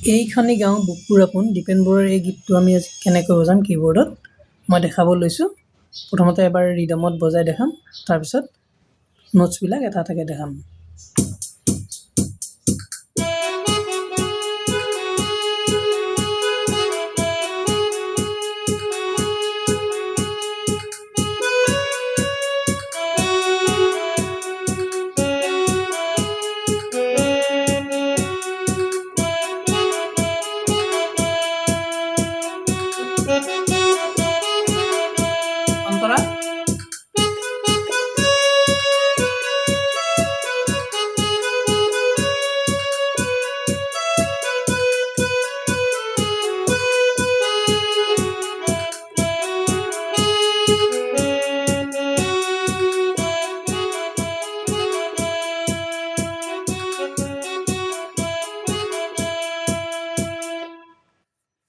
এইখনি গাঁও বুকুৰ আপোন দীপেন বৰুৱাৰ এই গীতটো আমি আজি কেনেকৈ বজাম কীবৰ্ডত মই দেখাব লৈছোঁ। প্ৰথমতে এবাৰ ৰিদমত বজাই দেখাম, তাৰপিছত নোটছবিলাক এটা এটাকৈ দেখাম। অন্তৰা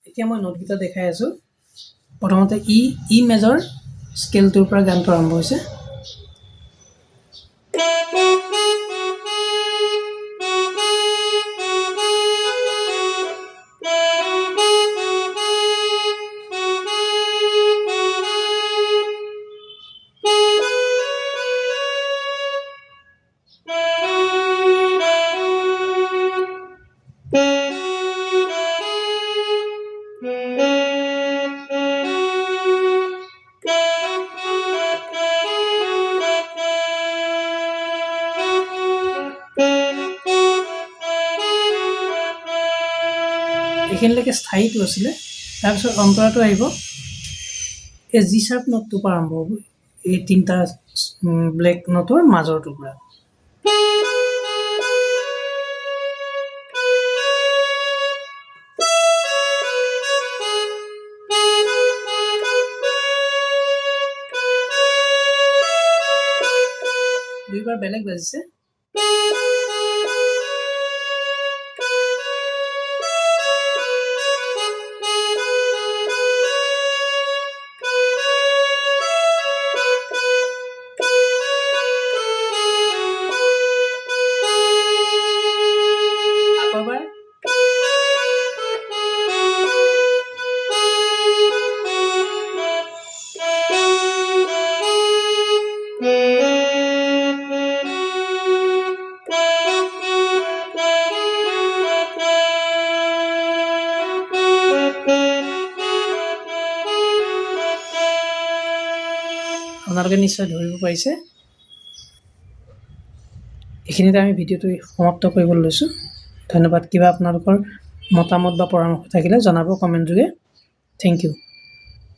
এতিয়া মই নোটকেইটা দেখাই আছোঁ। প্ৰথমতে ই মেজৰ স্কেলটোৰ পৰা গানটো আৰম্ভ হৈছে। এইখিনিলৈকে স্থায়ীটো আছিলে, তাৰপিছত অন্তৰাটো আহিব। এই জি শাৰ্প নোটটোৰ পৰা আৰম্ভ হ'ব, এই তিনিটা ব্লেক নোটৰ মাজৰটোৰ পৰা। দুইবাৰ বেলেগ বাজিছে। আকৌ এবাৰ। আপোনালোকে নিশ্চয় ধৰিব পাৰিছে। এইখিনিতে আমি ভিডিঅ'টো সমাপ্ত কৰিবলৈ লৈছোঁ। ধন্যবাদ। কিবা আপোনালোকৰ মতামত বা পৰামৰ্শ থাকিলে জনাব কমেণ্ট যোগে। Thank U.